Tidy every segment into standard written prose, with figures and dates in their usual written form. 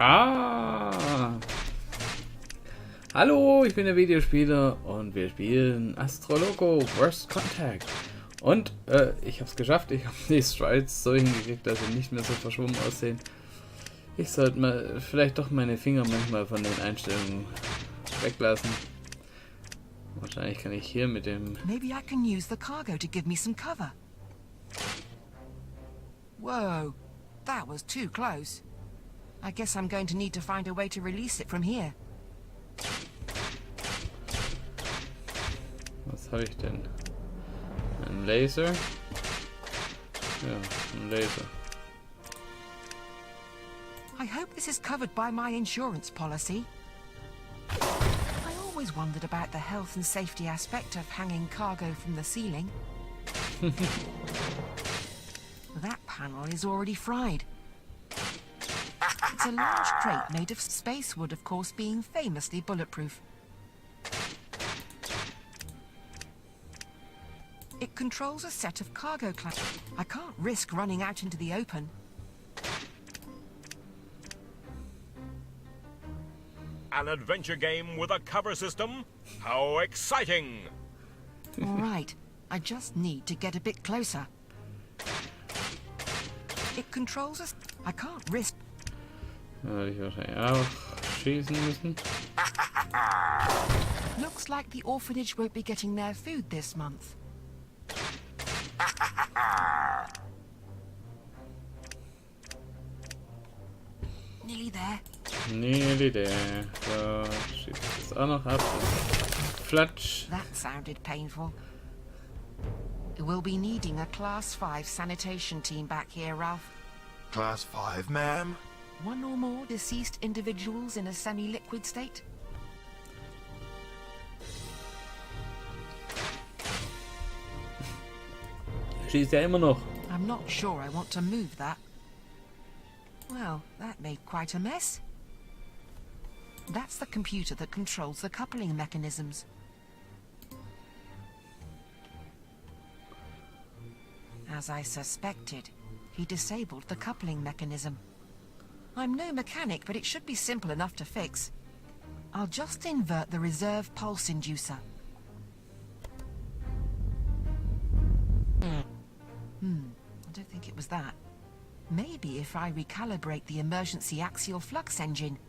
Ah! Hallo, ich bin der Videospieler und wir spielen Astroloco Worst Contact. Und ich habe es geschafft, ich habe die Strides so hingekriegt, dass sie nicht mehr so verschoben aussehen. Ich sollte mal vielleicht doch meine Finger manchmal von den Einstellungen weglassen. Wahrscheinlich kann ich hier mit dem... Maybe I can use the cargo to give me some cover. Whoa, that was too close. I guess I'm going to need to find a way to release it from here. Was habe ich denn? Ein Laser? Ja, ein Laser. I hope this is covered by my insurance policy. I always wondered about the health and safety aspect of hanging cargo from the ceiling. That panel is already fried. It's a large crate made of space wood, of course, being famously bulletproof. It controls a set of cargo clamps. I can't risk running out into the open. An adventure game with a cover system? How exciting! All right, I just need to get a bit closer. It controls us. I can't risk. Da werde ich wahrscheinlich auch schießen müssen. Looks like the orphanage won't be getting their food this month. Nearly there. Nearly there. So, schießt das auch noch ab. Flatsch. That sounded painful. We'll be needing a Class 5 sanitation team back here, Ralph. Class 5, ma'am? One or more deceased individuals in a semi-liquid state? Schießt ja immer noch. I'm not sure I want to move that. Well, that made quite a mess. That's the computer that controls the coupling mechanisms. As I suspected, he disabled the coupling mechanism. I'm no mechanic, but it should be simple enough to fix. I'll just invert the reserve pulse inducer. I don't think it was that. Maybe if I recalibrate the emergency axial flux engine.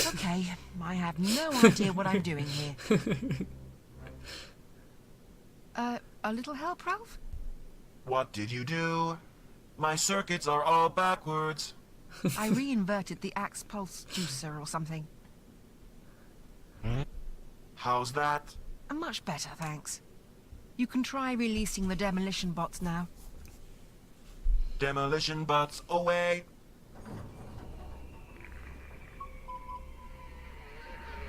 Okay, I have no idea what I'm doing here. A little help, Ralph? What did you do? My circuits are all backwards. I re-inverted the ax pulse juicer or something. How's that? Much better, thanks. You can try releasing the demolition bots now. Demolition bots away.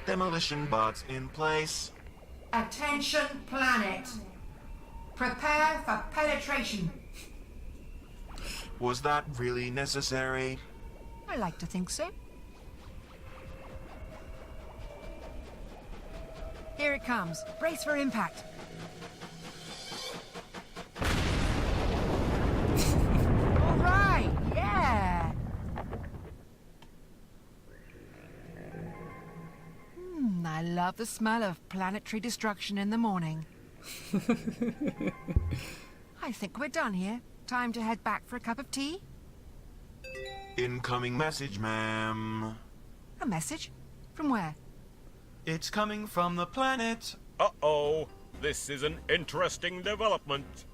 Demolition bots in place. Attention, planet. Prepare for penetration. Was that really necessary? I like to think so. Here it comes. Brace for impact. All right, yeah. I love the smell of planetary destruction in the morning. I think we're done here. Time to head back for a cup of tea? Incoming message, ma'am. A message? From where? It's coming from the planet. Uh-oh, this is an interesting development.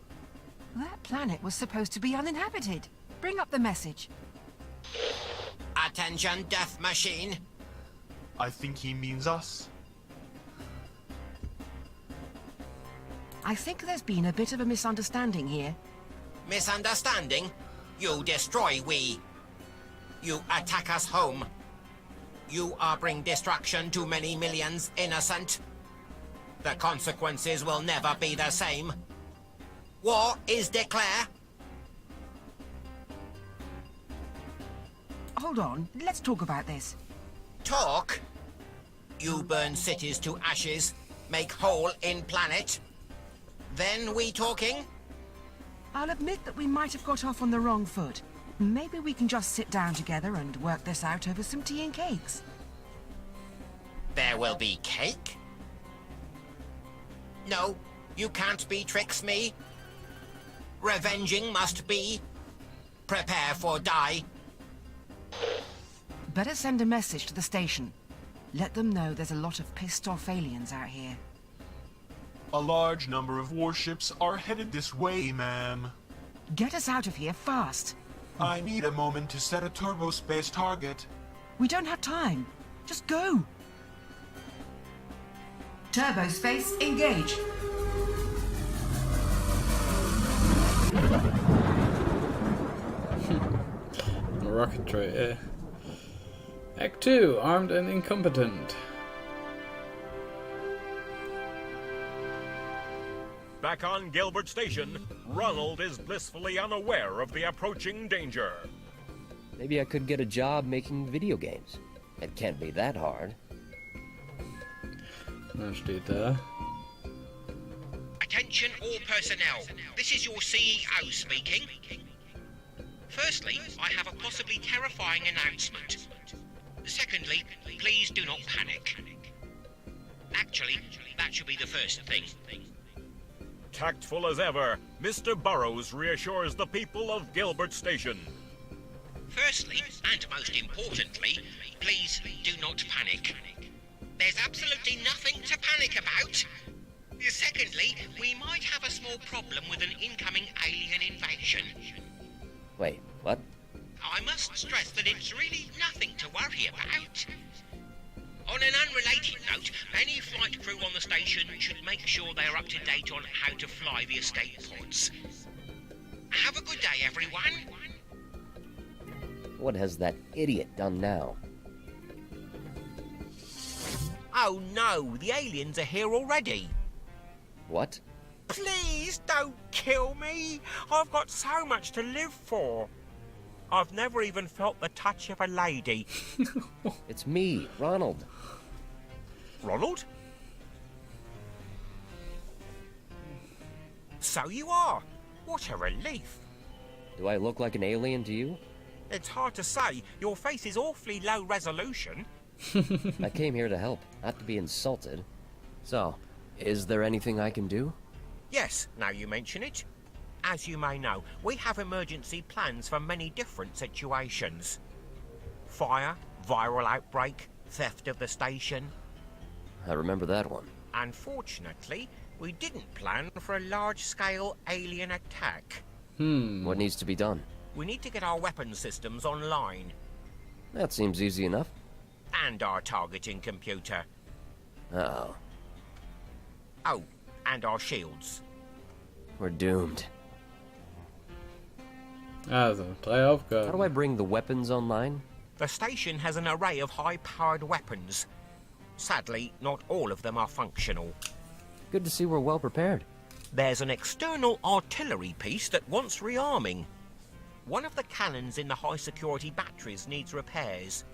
That planet was supposed to be uninhabited. Bring up the message. Attention, death machine. I think he means us. I think there's been a bit of a misunderstanding here. Misunderstanding? You destroy we. You attack us home. You are bring destruction to many millions innocent. The consequences will never be the same. War is declare. Hold on, let's talk about this. Talk? You burn cities to ashes, make hole in planet. Then we talking? I'll admit that we might have got off on the wrong foot. Maybe we can just sit down together and work this out over some tea and cakes. There will be cake? No, you can't betrix me. Revenging must be. Prepare for die. Better send a message to the station. Let them know there's a lot of pissed off aliens out here. A large number of warships are headed this way, ma'am. Get us out of here fast. I need a moment to set a turbo-space target. We don't have time. Just go. Turbo space, engage. Rocket tray. Act 2, armed and incompetent. Back on Gilbert Station, Ronald is blissfully unaware of the approaching danger. Maybe I could get a job making video games. It can't be that hard. Was steht da? Attention all personnel. This is your CEO speaking. Firstly, I have a possibly terrifying announcement. Secondly, please do not panic. Actually, that should be the first thing. Tactful as ever, Mr. Burrows reassures the people of Gilbert Station. Firstly, and most importantly, please do not panic. There's absolutely nothing to panic about. Secondly, we might have a small problem with an incoming alien invasion. Wait, what? I must stress that it's really nothing to worry about. On an unrelated note, any flight crew on the station should make sure they're up to date on how to fly the escape pods. Have a good day, everyone. What has that idiot done now? Oh no, the aliens are here already. What? Please don't kill me. I've got so much to live for. I've never even felt the touch of a lady. It's me, Ronald. Ronald? So you are. What a relief. Do I look like an alien to you? It's hard to say. Your face is awfully low resolution. I came here to help, not to be insulted. So, is there anything I can do? Yes, now you mention it. As you may know, we have emergency plans for many different situations. Fire, viral outbreak, theft of the station. I remember that one. Unfortunately, we didn't plan for a large-scale alien attack. What needs to be done? We need to get our weapon systems online. That seems easy enough. And our targeting computer. Uh-oh. Oh, and our shields. We're doomed. Also, 3 Aufgaben. How do I bring the weapons online? The station has an array of high-powered weapons. Sadly, not all of them are functional. Good to see we're well prepared. There's an external artillery piece that wants rearming. One of the cannons in the high-security batteries needs repairs.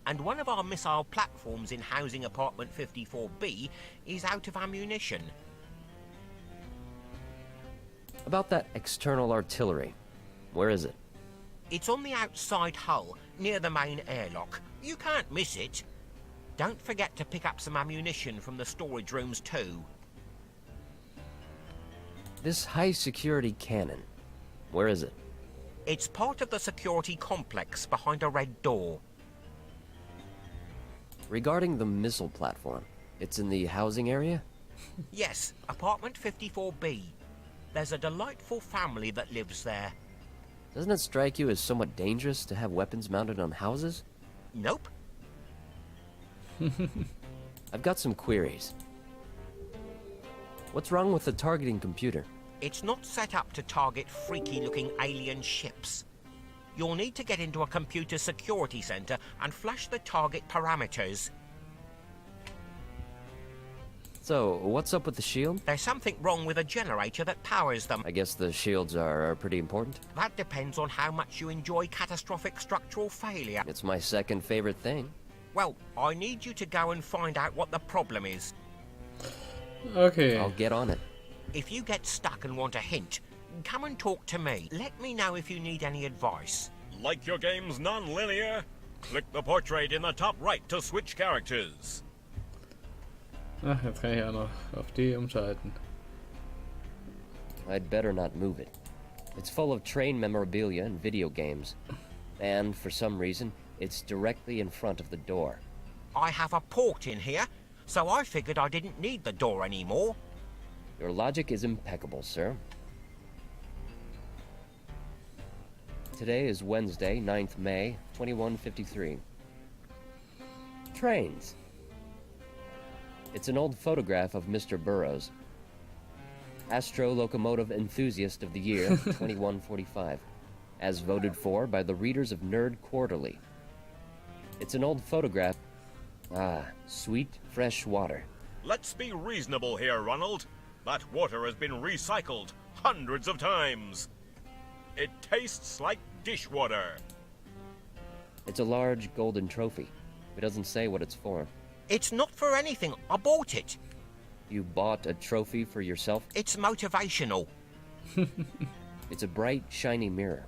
And one of our missile platforms in housing apartment 54B is out of ammunition. About that external artillery. Where is it? It's on the outside hull, near the main airlock. You can't miss it. Don't forget to pick up some ammunition from the storage rooms too. This high-security cannon. Where is it? It's part of the security complex behind a red door. Regarding the missile platform, it's in the housing area? Yes, apartment 54B. There's a delightful family that lives there. Doesn't it strike you as somewhat dangerous to have weapons mounted on houses? Nope. I've got some queries. What's wrong with the targeting computer? It's not set up to target freaky-looking alien ships. You'll need to get into a computer security center and flash the target parameters. So, what's up with the shield? There's something wrong with a generator that powers them. I guess the shields are pretty important. That depends on how much you enjoy catastrophic structural failure. It's my second favorite thing. Well, I need you to go and find out what the problem is. Okay. I'll get on it. If you get stuck and want a hint, come and talk to me. Let me know if you need any advice. Like your game's non-linear? Click the portrait in the top right to switch characters. Ach, jetzt kann ich auch noch auf die umschalten. I'd better not move it. It's full of train memorabilia and video games. And, for some reason, it's directly in front of the door. I have a port in here, so I figured I didn't need the door anymore. Your logic is impeccable, sir. Today is Wednesday, 9th May, 2153. Trains. It's an old photograph of Mr. Burroughs. Astrolocomotive Enthusiast of the Year, 2145. As voted for by the readers of Nerd Quarterly. It's an old photograph. Ah, sweet, fresh water. Let's be reasonable here, Ronald. That water has been recycled hundreds of times. It tastes like dishwater. It's a large golden trophy. It doesn't say what it's for. It's not for anything. I bought it. You bought a trophy for yourself? It's motivational. It's a bright, shiny mirror.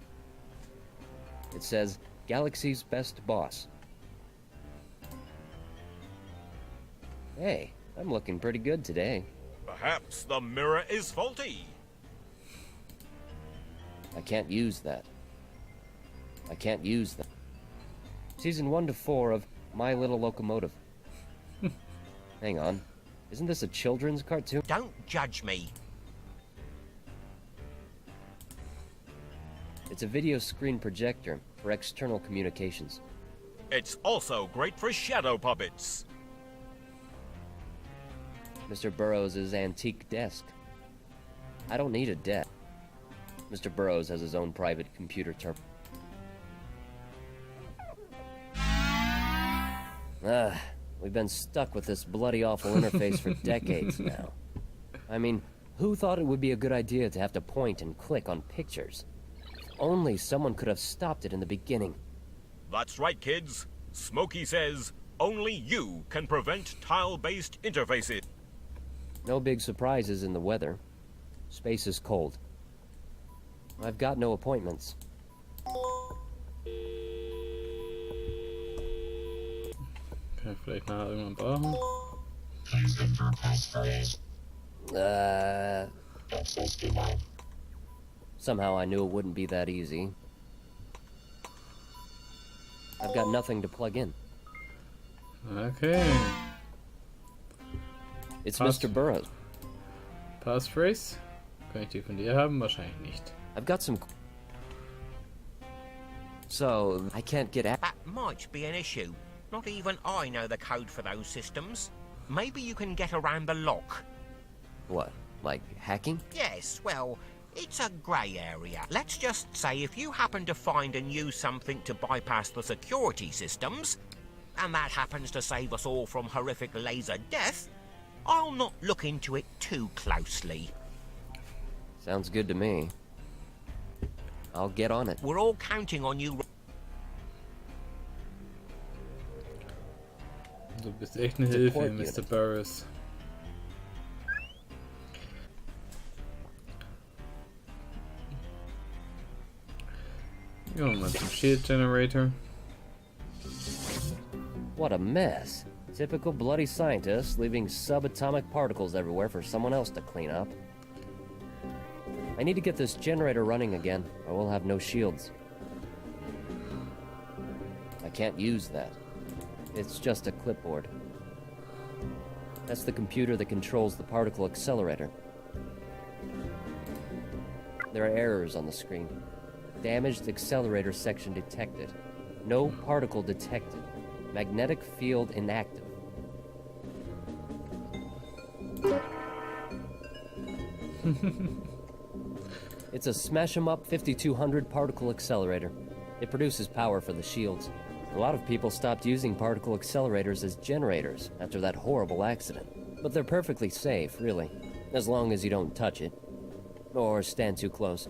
It says, Galaxy's Best Boss. Hey, I'm looking pretty good today. Perhaps the mirror is faulty. I can't use that. I can't use that. Season 1 to 4 of My Little Locomotive. Hang on. Isn't this a children's cartoon? Don't judge me. It's a video screen projector for external communications. It's also great for shadow puppets. Mr. Burroughs' antique desk. I don't need a desk. Mr. Burroughs has his own private computer terminal. We've been stuck with this bloody awful interface for decades now. I mean, who thought it would be a good idea to have to point and click on pictures? If only someone could have stopped it in the beginning. That's right, kids. Smokey says only you can prevent tile-based interfaces. No big surprises in the weather. Space is cold. I've got no appointments. Kann ich vielleicht nachher irgendwann brauchen. Somehow I knew it wouldn't be that easy. I've got nothing to plug in. Okay. It's Pass. Mr. Burroughs. Passphrase? Kann ich die von dir haben? Wahrscheinlich nicht. I've got some... So, I can't get at... That might be an issue. Not even I know the code for those systems. Maybe you can get around the lock. What? Like hacking? Yes, well, it's a grey area. Let's just say if you happen to find and use something to bypass the security systems, and that happens to save us all from horrific laser death, I'll not look into it too closely. Sounds good to me. I'll get on it. We're all counting on you. Du bist echt eine Hilfe, Support Mr. unit. Burroughs. Gehen wir mal zum Shield Generator. What a mess. Typical bloody scientist leaving subatomic particles everywhere for someone else to clean up. I need to get this generator running again, or we'll have no shields. I can't use that. It's just a clipboard. That's the computer that controls the particle accelerator. There are errors on the screen. Damaged accelerator section detected. No particle detected. Magnetic field inactive. It's a smash-em-up 5200 particle accelerator. It produces power for the shields. A lot of people stopped using particle accelerators as generators after that horrible accident. But they're perfectly safe, really, as long as you don't touch it. Or stand too close.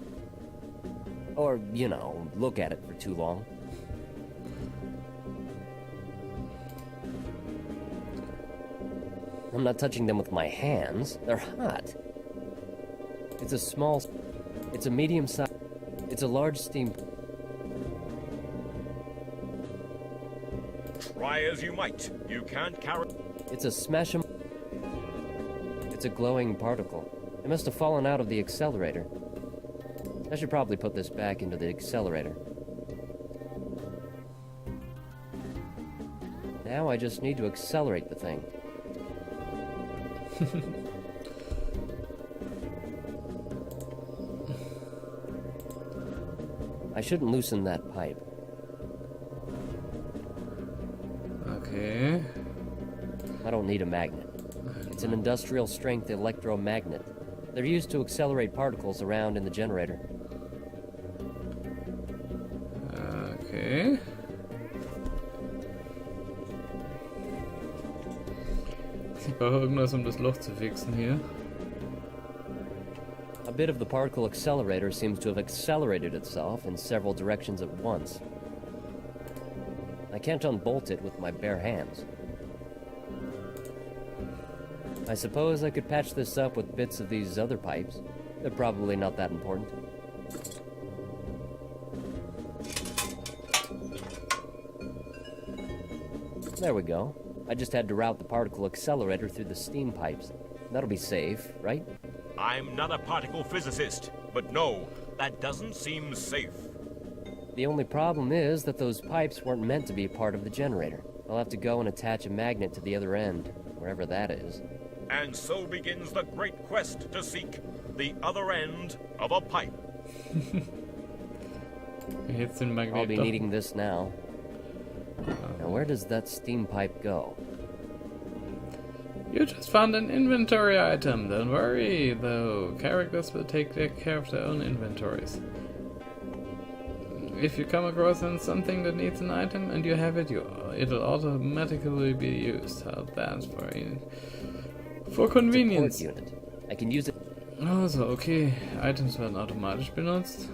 Or, you know, look at it for too long. I'm not touching them with my hands. They're hot. It's a small... It's a medium size. It's a large steam. Try as you might, you can't carry... It's a smash 'em. It's a glowing particle. It must have fallen out of the accelerator. I should probably put this back into the accelerator. Now I just need to accelerate the thing. I shouldn't loosen that pipe. Okay. I don't need a magnet. It's an industrial strength electromagnet. They're used to accelerate particles around in the generator. Okay. Ich brauche irgendwas, um das Loch zu fixen hier. A bit of the particle accelerator seems to have accelerated itself in several directions at once. I can't unbolt it with my bare hands. I suppose I could patch this up with bits of these other pipes. They're probably not that important. There we go. I just had to route the particle accelerator through the steam pipes. That'll be safe, right? I'm not a particle physicist, but no, that doesn't seem safe. The only problem is that those pipes weren't meant to be part of the generator. I'll have to go and attach a magnet to the other end, wherever that is. And so begins the great quest to seek the other end of a pipe. Jetzt den Magnet. I'll be doch. needing this now. Now where does that steam pipe go? You just found an inventory item. Don't worry, though. Characters will take care of their own inventories. If you come across something that needs an item and you have it, it'll automatically be used. How that's for convenience. It's a port unit. I can use it. Also, okay. Items werden automatisch benutzt.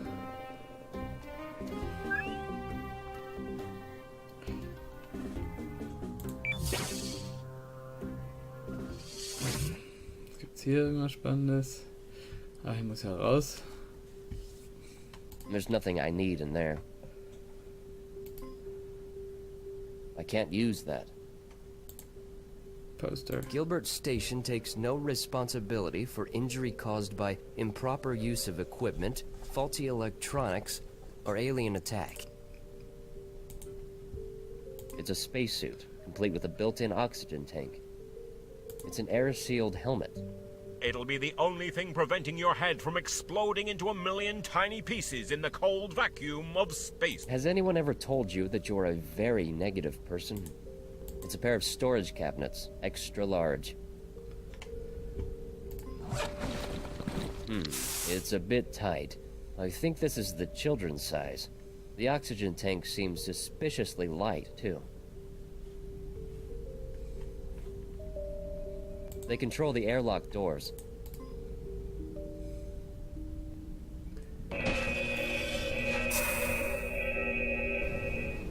Gibt's hier irgendwas Spannendes? Ah, ich muss ja raus. There's nothing I need in there. I can't use that. Poster. Gilbert Station takes no responsibility for injury caused by improper use of equipment, faulty electronics, or alien attack. It's a spacesuit, complete with a built-in oxygen tank. It's an air-sealed helmet. It'll be the only thing preventing your head from exploding into a million tiny pieces in the cold vacuum of space. Has anyone ever told you that you're a very negative person? It's a pair of storage cabinets, extra large. It's a bit tight. I think this is the children's size. The oxygen tank seems suspiciously light, too. They control the airlock doors.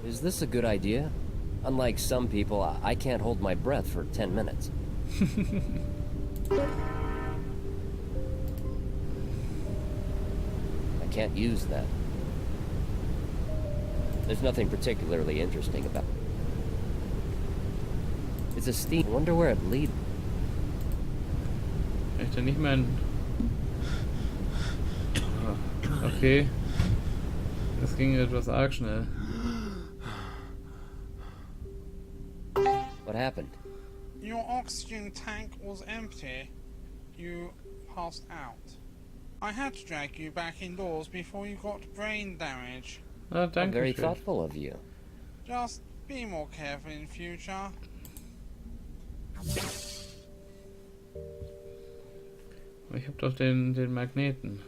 Is this a good idea? Unlike some people, I can't hold my breath for 10 minutes. I can't use that. There's nothing particularly interesting about it. It's a steam. I wonder where it leads. Echt nicht mein. Okay. Das ging etwas arg schnell. What happened? Your oxygen tank was empty. You passed out. I had to drag you back indoors before you got brain damage. Ah, danke Very schön. thoughtful of you. Just be more careful in future. Ich hab doch den Magneten.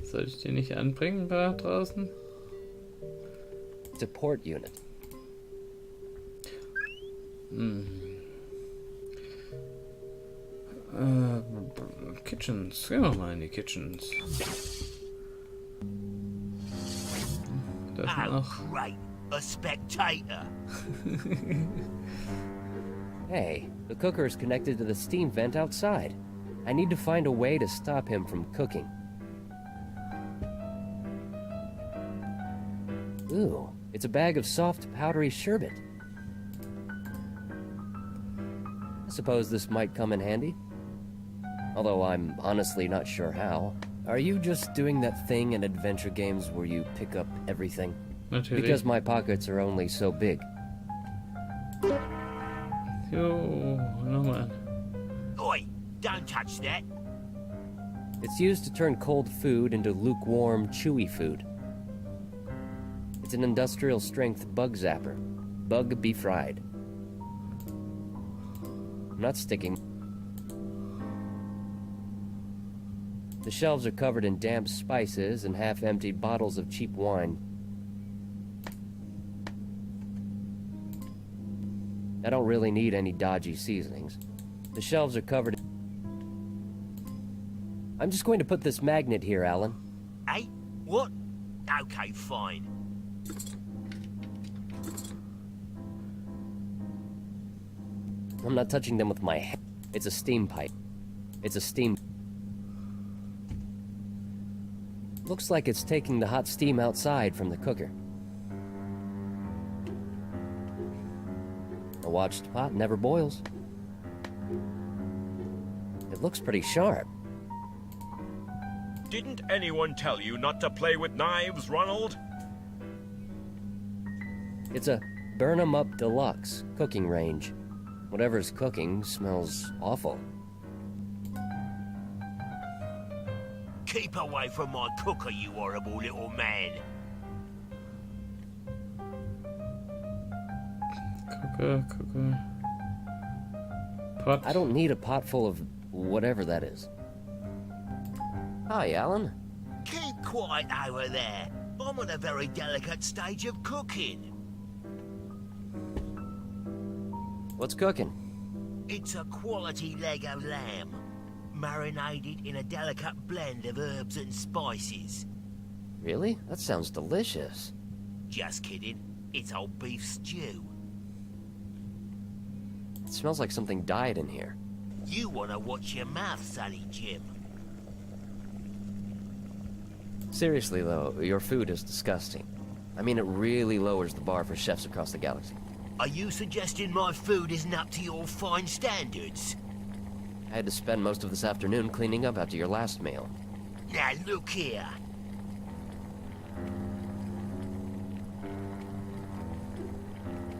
Soll ich den nicht anbringen da draußen? It's a port unit. Kitchens. Gehen wir mal in die Kitchens. Da ist noch. Great, a spectator. Hey, the cooker is connected to the steam vent outside. I need to find a way to stop him from cooking. Ooh, it's a bag of soft, powdery sherbet. I suppose this might come in handy. Although I'm honestly not sure how. Are you just doing that thing in adventure games where you pick up everything? Natürlich. Because my pockets are only so big. Jo, nochmal. Oi, don't touch that. It's used to turn cold food into lukewarm, chewy food. It's an industrial-strength bug zapper. Bug be fried. I'm not sticking. The shelves are covered in damp spices and half-emptied bottles of cheap wine. I don't really need any dodgy seasonings. The shelves are covered. I'm just going to put this magnet here, Alan. Hey? What? Okay, fine. I'm not touching them with my hand. It's a steam pipe. It's a steam... Looks like it's taking the hot steam outside from the cooker. A watched pot never boils. It looks pretty sharp. Didn't anyone tell you not to play with knives, Ronald? It's a burn 'em up deluxe cooking range. Whatever's cooking smells awful. Keep away from my cooker, you horrible little man. Cooker. Pot. I don't need a pot full of whatever that is. Hi, Alan. Keep quiet over there. I'm on a very delicate stage of cooking. What's cooking? It's a quality leg of lamb, marinated in a delicate blend of herbs and spices. Really? That sounds delicious. Just kidding. It's old beef stew. It smells like something died in here. You want to watch your mouth, Sonny Jim. Seriously, though, your food is disgusting. I mean, it really lowers the bar for chefs across the galaxy. Are you suggesting my food isn't up to your fine standards? I had to spend most of this afternoon cleaning up after your last meal. Now look here.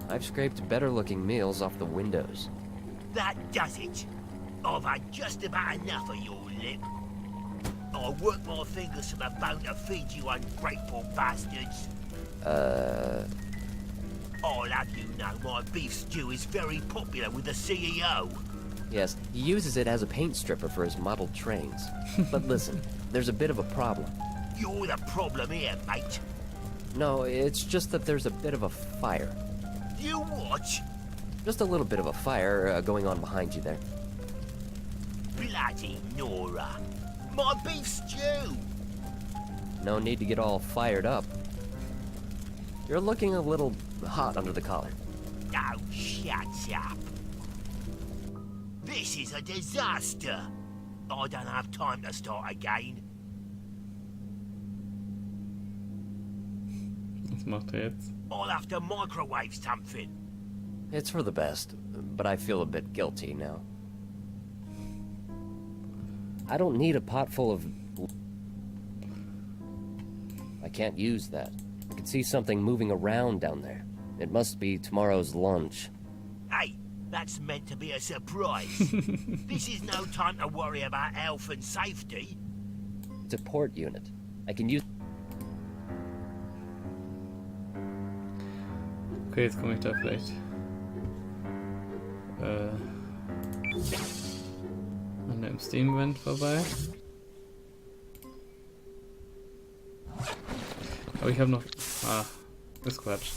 I've scraped better-looking meals off the windows. That does it. I've had just about enough of your lip. I work my fingers to the bone to feed you ungrateful bastards. I'll have you know my beef stew is very popular with the CEO. Yes, he uses it as a paint stripper for his model trains. But listen, there's a bit of a problem. You're the problem here, mate. No, it's just that there's a bit of a fire. You what? Just a little bit of a fire going on behind you there. Bloody Nora. My beef stew! No need to get all fired up. You're looking a little hot under the collar. Oh, shut up. This is a disaster. I don't have time to start again. Was macht jetzt? I'll have to microwave something. It's for the best, but I feel a bit guilty now. I don't need a pot full of... I can't use that. I can see something moving around down there. It must be tomorrow's lunch. Hey, that's meant to be a surprise. This is no time to worry about health and safety. It's a port unit. I can use... Okay, jetzt komme ich da vielleicht an dem Steam-Vent vorbei. Aber ich habe noch... Ah, das ist Quatsch.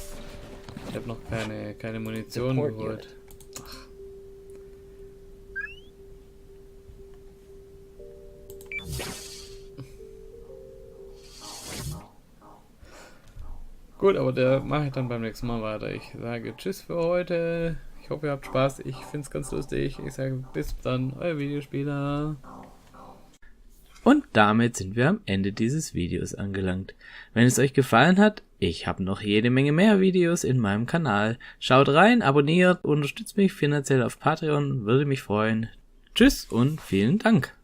Ich habe noch keine Munition geholt. Ach. Gut, aber der mache ich dann beim nächsten Mal weiter. Ich sage Tschüss für heute. Ich hoffe, ihr habt Spaß. Ich finde es ganz lustig. Ich sage bis dann, euer Videospieler. Und damit sind wir am Ende dieses Videos angelangt. Wenn es euch gefallen hat, ich habe noch jede Menge mehr Videos in meinem Kanal. Schaut rein, abonniert, unterstützt mich finanziell auf Patreon, würde mich freuen. Tschüss und vielen Dank.